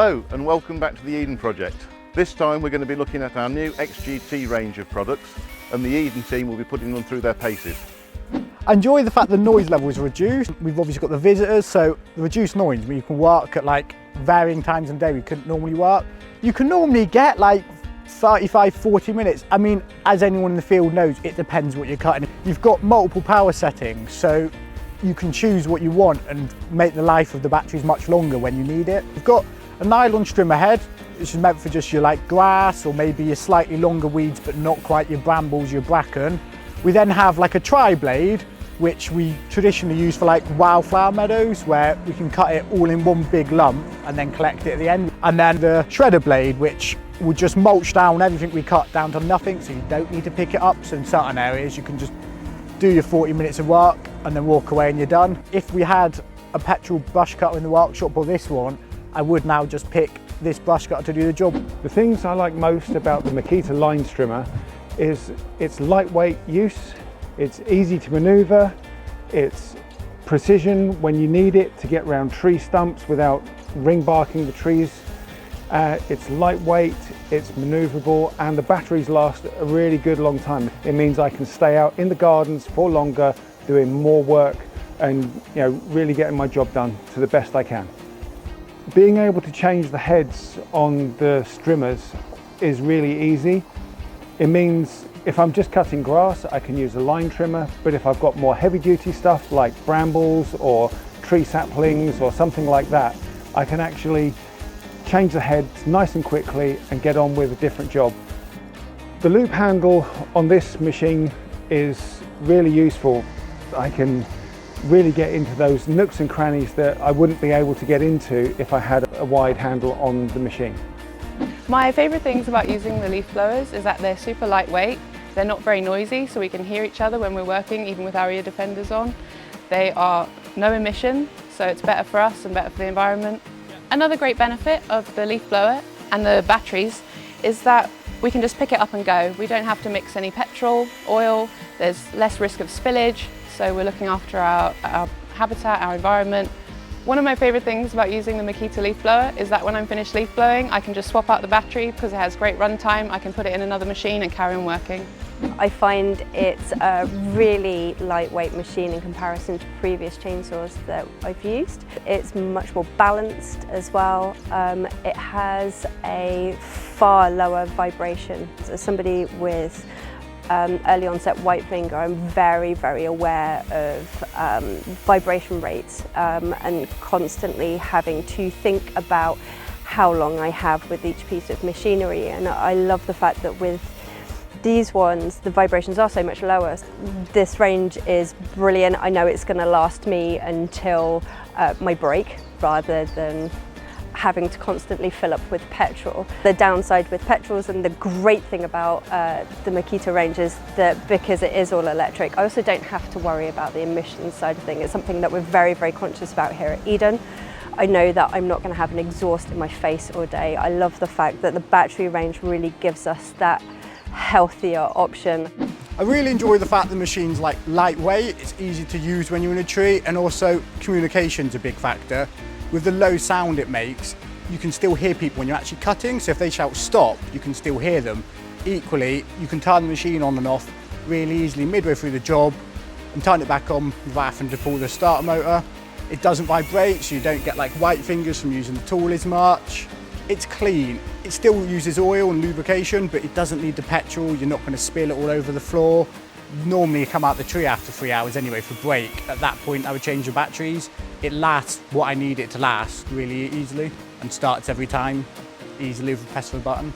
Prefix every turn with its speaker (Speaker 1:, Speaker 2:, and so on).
Speaker 1: Hello and welcome back to the Eden project. This time we're going to be looking at our new XGT range of products, and the Eden team will be putting them through their paces.
Speaker 2: I enjoy the fact the noise level is reduced. We've obviously got the visitors, so the reduced noise means you can work at like varying times in the day we couldn't normally work. You can normally get like 35-40 minutes. I mean, as anyone in the field knows, it depends what you're cutting. You've got multiple power settings, so you can choose what you want and make the life of the batteries much longer when you need it. You've got a nylon trimmer head, which is meant for just your like grass or maybe your slightly longer weeds but not quite your brambles, your bracken. We then have like a tri-blade, which we traditionally use for like wildflower meadows, where we can cut it all in one big lump and then collect it at the end. And then the shredder blade, which will just mulch down everything we cut down to nothing, so you don't need to pick it up. So in certain areas you can just do your 40 minutes of work and then walk away and you're done. If we had a petrol brush cutter in the workshop or this one, I would now just pick this brush cutter to do the job.
Speaker 3: The things I like most about the Makita line trimmer is its lightweight use, it's easy to maneuver, it's precision when you need it to get around tree stumps without ring barking the trees. It's lightweight, it's maneuverable, and the batteries last a really good long time. It means I can stay out in the gardens for longer, doing more work and really getting my job done to the best I can. Being able to change the heads on the trimmers is really easy. It means if I'm just cutting grass, I can use a line trimmer, but if I've got more heavy duty stuff like brambles or tree saplings or something like that, I can actually change the heads nice and quickly and get on with a different job. The loop handle on this machine is really useful. I can really get into those nooks and crannies that I wouldn't be able to get into if I had a wide handle on the machine.
Speaker 4: My favourite things about using the leaf blowers is that they're super lightweight, they're not very noisy, so we can hear each other when we're working, even with our ear defenders on. They are no emission, so it's better for us and better for the environment. Another great benefit of the leaf blower and the batteries is that we can just pick it up and go. We don't have to mix any petrol, oil, there's less risk of spillage, so we're looking after our habitat, our environment. One of my favourite things about using the Makita leaf blower is that when I'm finished leaf blowing, I can just swap out the battery because it has great run time. I can put it in another machine and carry on working.
Speaker 5: I find it's a really lightweight machine in comparison to previous chainsaws that I've used. It's much more balanced as well. It has a far lower vibration. As somebody with early onset white finger, I'm very, very aware of vibration rates and constantly having to think about how long I have with each piece of machinery. And I love the fact that with these ones, the vibrations are so much lower. This range is brilliant. I know it's going to last me until my break, rather than having to constantly fill up with petrol. The downside with petrols, and the great thing about the Makita range, is that because it is all electric, I also don't have to worry about the emissions side of things. It's something that we're very, very conscious about here at Eden. I know that I'm not going to have an exhaust in my face all day. I love the fact that the battery range really gives us that healthier option.
Speaker 2: I really enjoy the fact the machine's like lightweight, it's easy to use when you're in a tree, and also communication's a big factor. With the low sound it makes, you can still hear people when you're actually cutting, so if they shout stop, you can still hear them. Equally, you can turn the machine on and off really easily midway through the job and turn it back on without having to pull the starter motor. It doesn't vibrate, so you don't get like white fingers from using the tool as much. It's clean. It still uses oil and lubrication, but it doesn't need the petrol. You're not going to spill it all over the floor. Normally you come out the tree after 3 hours anyway for break. At that point I would change the batteries. It lasts what I need it to last really easily and starts every time easily with the press of a button.